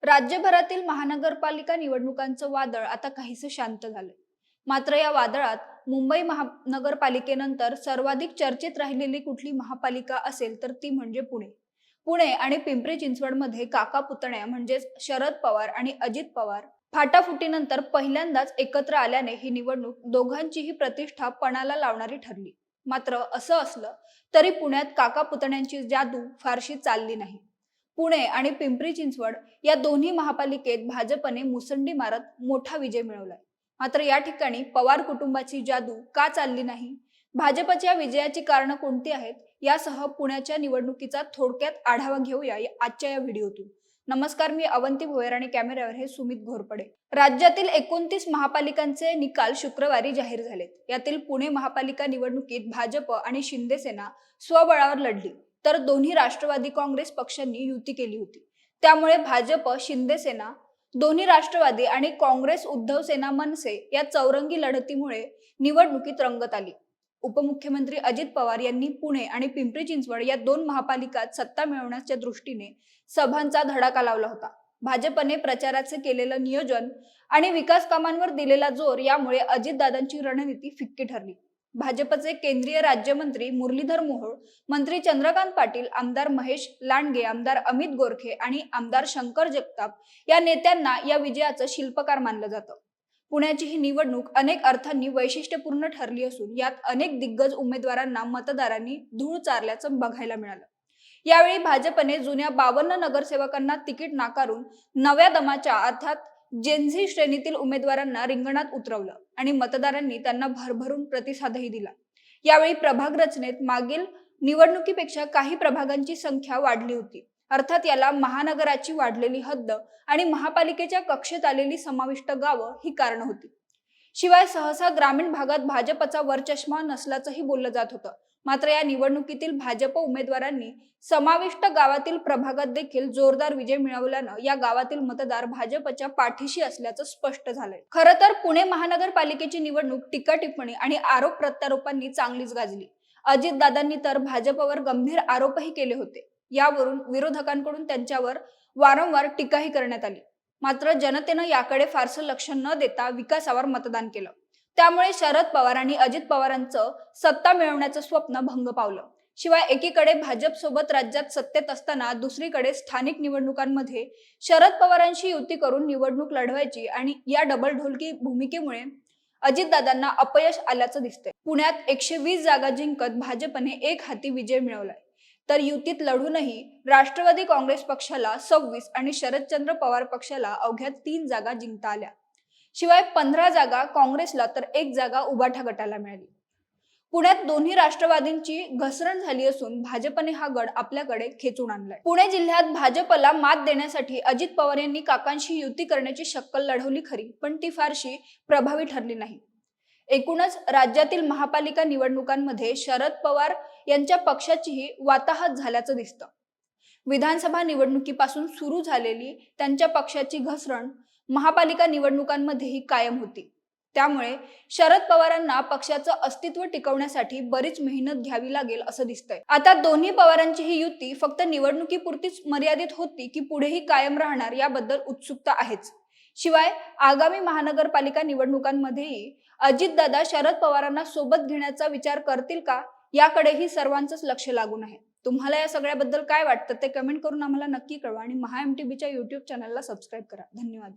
राज्यभरातील महानगरपालिका निवडणुकांचं वादळ आता काहीसं शांत झालंय. मात्र या वादळात मुंबई महानगरपालिकेनंतर सर्वाधिक चर्चेत राहिलेली कुठली महापालिका असेल तर ती म्हणजे पुणे. पुणे आणि पिंपरी चिंचवडमध्ये काका पुतण्या म्हणजेच शरद पवार आणि अजित पवार फाटाफुटीनंतर पहिल्यांदाच एकत्र आल्याने ही निवडणूक दोघांचीही प्रतिष्ठा पणाला लावणारी ठरली. मात्र असं असलं तरी पुण्यात काका पुतण्यांची जादू फारशी चालली नाही. पुणे आणि पिंपरी चिंचवड या दोन्ही महापालिकेत भाजपने मुसंडी मारत मोठा विजय मिळवलाय. मात्र या ठिकाणी पवार कुटुंबाची जादू का चालली नाही, भाजपच्या विजयाची कारणं कोणती आहेत, यासह पुण्याच्या निवडणुकीचा थोडक्यात आढावा घेऊया आजच्या या व्हिडिओतून. नमस्कार, मी अवंती भोयर आणि कॅमेऱ्यावर हे सुमित घोरपडे. राज्यातील 29 महापालिकांचे निकाल शुक्रवारी जाहीर झालेत. यातील पुणे महापालिका निवडणुकीत भाजप आणि शिंदे सेना स्वबळावर लढली, तर दोन्ही राष्ट्रवादी काँग्रेस पक्षांनी युती केली होती. त्यामुळे भाजप, शिंदे सेना, दोन्ही राष्ट्रवादी आणि काँग्रेस उद्धव सेना मनसे या चौरंगी लढतीमुळे निवडणुकीत रंगत आली. उपमुख्यमंत्री अजित पवार यांनी पुणे आणि पिंपरी चिंचवड या दोन महापालिकात सत्ता मिळवण्याच्या दृष्टीने सभांचा धडाका लावला होता. भाजपने प्रचाराचे केलेलं नियोजन आणि विकास कामांवर दिलेला जोर यामुळे अजितदादांची रणनीती फिक्की ठरली. भाजपचे केंद्रीय राज्यमंत्री मुरलीधर मोहोळ, मंत्री चंद्रकांत पाटील, आमदार महेश लांडगे, आमदार अमित गोरखे आणि आमदार शंकर जगताप या नेत्यांना या विजयाचं शिल्पकार मानलं जातं. पुण्याची ही निवडणूक अनेक अर्थांनी वैशिष्ट्यपूर्ण ठरली असून यात अनेक दिग्गज उमेदवारांना मतदारांनी धूळ चारल्याचं बघायला मिळालं. यावेळी भाजपने जुन्या 52 नगरसेवकांना तिकीट नाकारून नव्या दमाच्या अर्थात जेनझी श्रेणीतील उमेदवारांना रिंगणात उतरवलं आणि मतदारांनी त्यांना भरभरून प्रतिसादही दिला. यावेळी प्रभाग रचनेत मागील निवडणुकीपेक्षा काही प्रभागांची संख्या वाढली होती. अर्थात याला महानगराची वाढलेली हद्द आणि महापालिकेच्या कक्षेत आलेली समाविष्ट गावं ही कारण होती. शिवाय सहसा ग्रामीण भागात भाजपचा वरचष्मा नसल्याचंही बोललं जात होतं. मात्र या निवडणुकीतील भाजप उमेदवारांनी समाविष्ट गावातील प्रभागात देखील जोरदार विजय मिळवल्यानं या गावातील मतदार भाजपच्या पाठीशी असल्याचं स्पष्ट झालंय. खरं तर पुणे महानगरपालिकेची निवडणूक टीका टिप्पणी आणि आरोप प्रत्यारोपांनी चांगलीच गाजली. अजितदादांनी तर भाजपवर गंभीर आरोपही केले होते. यावरून विरोधकांकडून त्यांच्यावर वारंवार टीकाही करण्यात आली. मात्र जनतेनं याकडे फारसं लक्ष न देता विकासावर मतदान केलं. त्यामुळे शरद पवार आणि अजित पवारांचं सत्ता मिळवण्याचं स्वप्न भंग पावलं. शिवाय एकीकडे भाजप सोबत राज्यात सत्तेत असताना दुसरीकडे स्थानिक निवडणुकांमध्ये शरद पवारांशी युती करून निवडणूक लढवायची आणि या डबलढोलकी भूमिकेमुळे अजितदादांना अपयश आल्याचं दिसतंय. पुण्यात 120 जागा जिंकत भाजपने एक हाती विजय मिळवलाय, तर युतीत लढूनही राष्ट्रवादी काँग्रेस पक्षाला 26 आणि शरदचंद्र पवार पक्षाला अवघ्या 3 जागा जिंकता आल्या. शिवाय 15 जागा काँग्रेसला तर 1 जागा उबाठा गटाला मिळाली. पुण्यात दोन्ही राष्ट्रवादींची घसरण झाली असून भाजपने हा गड आपल्याकडे खेचून आणलाय. पुणे जिल्ह्यात भाजपला मात देण्यासाठी अजित पवार यांनी काकांशी युती करण्याची शक्कल लढवली खरी, पण ती फारशी प्रभावी ठरली नाही. एकूणच राज्यातील महापालिका निवडणुकांमध्ये शरद पवार यांच्या पक्षाचीही वाताहत झाल्याचं दिसतं. विधानसभा निवडणुकीपासून सुरू झालेली त्यांच्या पक्षाची घसरण महापालिका निवडणुकांमध्येही कायम होती. त्यामुळे शरद पवारांना पक्षाचं अस्तित्व टिकवण्यासाठी बरीच मेहनत घ्यावी लागेल असं दिसतंय. आता दोन्ही पवारांची ही युती फक्त निवडणुकीपुरतीच मर्यादित होती की पुढेही कायम राहणार याबद्दल उत्सुकता आहेच. शिवाय आगामी महानगरपालिका निवडणुकांमध्येही अजितदादा शरद पवारांना सोबत घेण्याचा विचार करतील का, याकडेही सर्वांचंच लक्ष लागून आहे. तुम्हाला या सगळ्याबद्दल काय वाटतं ते कमेंट करून आम्हाला नक्की कळवा आणि महाएमटीबीच्या YouTube चॅनलला सबस्क्राईब करा. धन्यवाद.